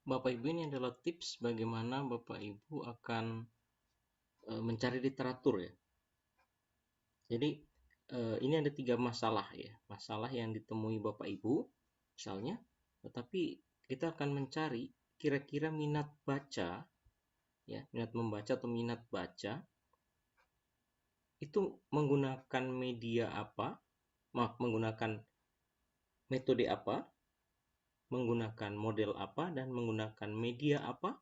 Bapak Ibu, ini adalah tips bagaimana Bapak Ibu akan mencari literatur ya. Jadi ini ada 3 masalah ya. Masalah yang ditemui Bapak Ibu misalnya, tetapi kita akan mencari kira-kira minat baca ya, minat membaca atau minat baca itu menggunakan media apa, menggunakan metode apa, menggunakan model apa, dan menggunakan media apa,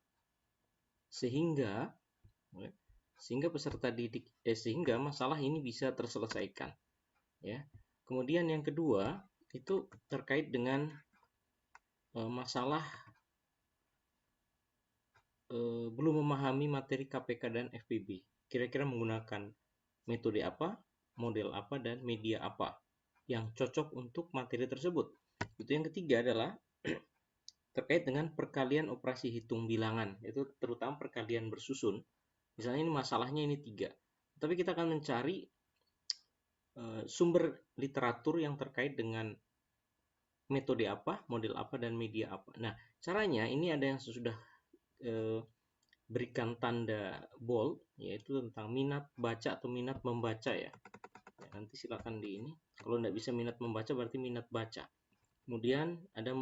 sehingga peserta didik sehingga masalah ini bisa terselesaikan ya. Kemudian yang kedua itu terkait dengan masalah belum memahami materi KPK dan FPB. Kira-kira menggunakan metode apa, model apa, dan media apa yang cocok untuk materi tersebut. Itu yang ketiga adalah terkait dengan perkalian operasi hitung bilangan, itu terutama perkalian bersusun. Misalnya ini masalahnya ini 3, tapi kita akan mencari sumber literatur yang terkait dengan metode apa, model apa, dan media apa. Nah, caranya ini ada yang sudah berikan tanda bold, yaitu tentang minat baca atau minat membaca ya. Nanti silakan di ini. Kalau tidak bisa minat membaca berarti minat baca. Kemudian ada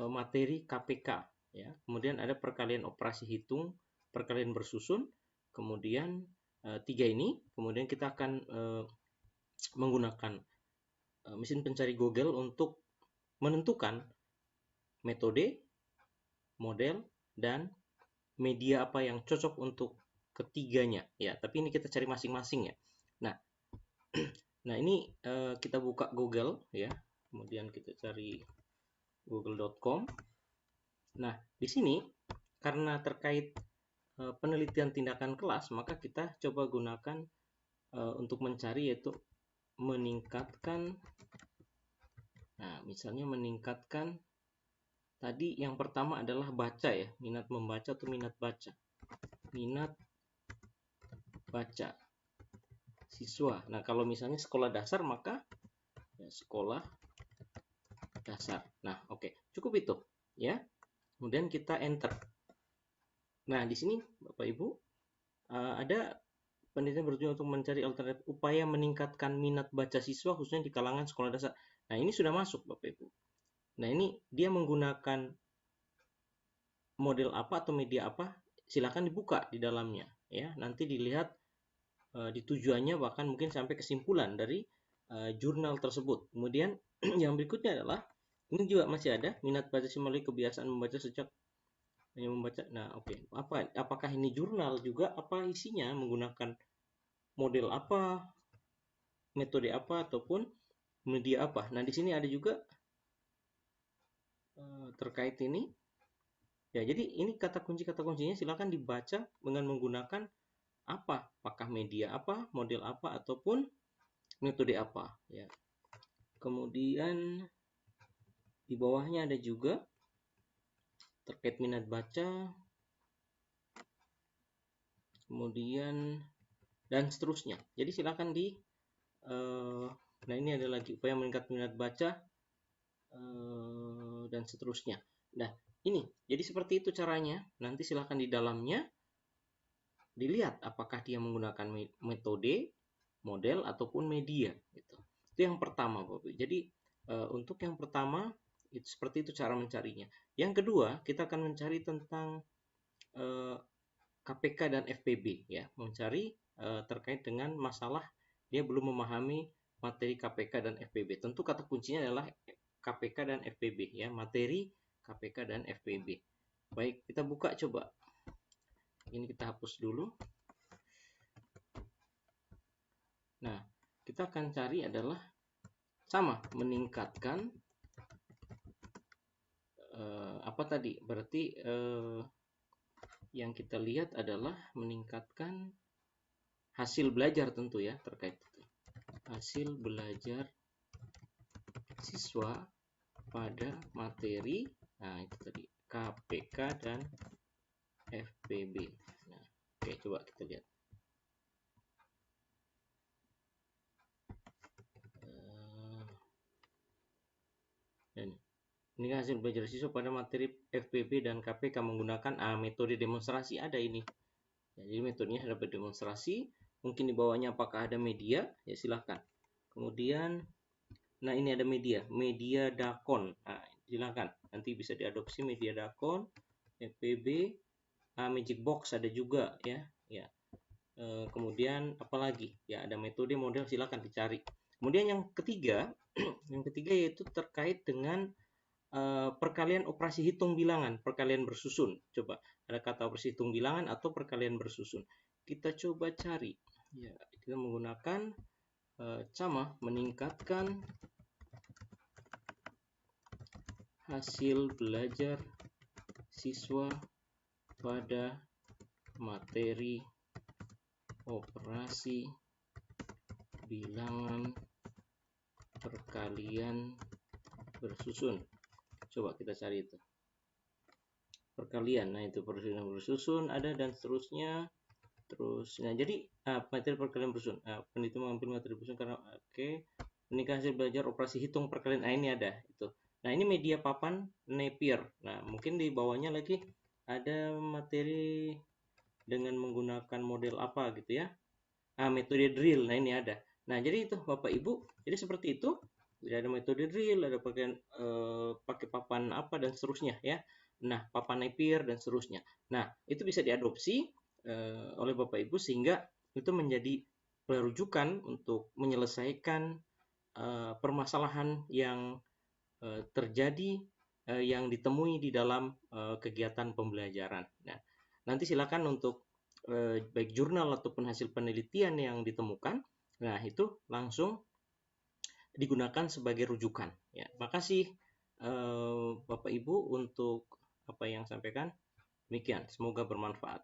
materi KPK ya. Kemudian ada perkalian operasi hitung, perkalian bersusun. Kemudian 3 ini, kemudian kita akan menggunakan mesin pencari Google untuk menentukan metode, model, dan media apa yang cocok untuk ketiganya ya. Tapi ini kita cari masing-masing ya. Nah, nah ini kita buka Google ya. Kemudian kita cari google.com. Nah, di sini karena terkait penelitian tindakan kelas, maka kita coba gunakan untuk mencari yaitu meningkatkan. Nah, misalnya meningkatkan tadi yang pertama adalah baca ya, minat membaca atau minat baca. Minat baca siswa. Nah, kalau misalnya sekolah dasar maka ya, sekolah dasar. Nah, oke, cukup itu ya. Kemudian kita enter. Nah, di sini Bapak Ibu ada penelitian bertujuan untuk mencari alternatif upaya meningkatkan minat baca siswa khususnya di kalangan sekolah dasar. Nah, ini sudah masuk Bapak Ibu. Nah, ini dia menggunakan model apa atau media apa? Silakan dibuka di dalamnya ya. Nanti dilihat di tujuannya, bahkan mungkin sampai kesimpulan dari jurnal tersebut. Kemudian yang berikutnya adalah ini juga masih ada minat baca melalui kebiasaan membaca sejak membaca. Nah, oke. Apakah ini jurnal juga, apa isinya, menggunakan model apa, metode apa, ataupun media apa. Nah, di sini ada juga terkait ini. Ya, jadi ini kata kuncinya silakan dibaca dengan menggunakan apa, apakah media apa, model apa, ataupun metode apa ya. Kemudian di bawahnya ada juga terkait minat baca, kemudian dan seterusnya. Jadi silakan nah ini ada lagi upaya meningkat minat baca dan seterusnya. Nah, ini jadi seperti itu caranya. Nanti silakan di dalamnya dilihat apakah dia menggunakan metode, model, ataupun media gitu. Itu yang pertama Bapak. Jadi untuk yang pertama itu seperti itu cara mencarinya. Yang kedua, kita akan mencari tentang KPK dan FPB ya, mencari terkait dengan masalah dia belum memahami materi KPK dan FPB. Tentu kata kuncinya adalah KPK dan FPB ya, materi KPK dan FPB. Baik, kita buka coba. Ini kita hapus dulu. Nah, kita akan cari adalah sama, meningkatkan apa tadi? Berarti yang kita lihat adalah meningkatkan hasil belajar tentu ya, terkait itu. Hasil belajar siswa pada materi, nah itu tadi KPK dan FPB. Nah, oke, coba kita lihat. Dan Ini kan hasil belajar siswa pada materi FPB dan KPK menggunakan metode demonstrasi. Ada ini. Jadi metodenya adalah berdemonstrasi. Mungkin di bawahnya apakah ada media? Ya silahkan. Kemudian, nah ini ada media Dakon. Nah, silahkan. Nanti bisa diadopsi media Dakon, FPB, Magic Box ada juga ya. Ya. Kemudian apalagi? Ya ada metode model, silahkan dicari. Kemudian yang ketiga, yang ketiga yaitu terkait dengan perkalian operasi hitung bilangan, perkalian bersusun. Coba ada kata operasi hitung bilangan atau perkalian bersusun. Kita coba cari. Ya, kita menggunakan Cama meningkatkan hasil belajar siswa pada materi operasi bilangan perkalian bersusun. Coba kita cari itu. Perkalian. Nah, itu perkalian bersusun ada dan seterusnya. Terus nah jadi materi perkalian bersusun. Peneliti mengambil materi bersusun karena meningkatkan hasil belajar operasi hitung perkalian. Nah, ini ada itu. Nah, ini media papan Napier. Nah, mungkin di bawahnya lagi ada materi dengan menggunakan model apa gitu ya. Metode drill. Nah, ini ada. Nah, jadi itu Bapak Ibu. Jadi seperti itu. Jadi ada metode drill, ada pakai papan apa dan seterusnya ya. Nah, papan Napier dan seterusnya. Nah, itu bisa diadopsi oleh Bapak Ibu sehingga itu menjadi rujukan untuk menyelesaikan permasalahan yang terjadi yang ditemui di dalam kegiatan pembelajaran. Nah, nanti silakan untuk baik jurnal ataupun hasil penelitian yang ditemukan, nah itu langsung digunakan sebagai rujukan. Ya, makasih Bapak Ibu untuk apa yang sampaikan. Demikian, semoga bermanfaat.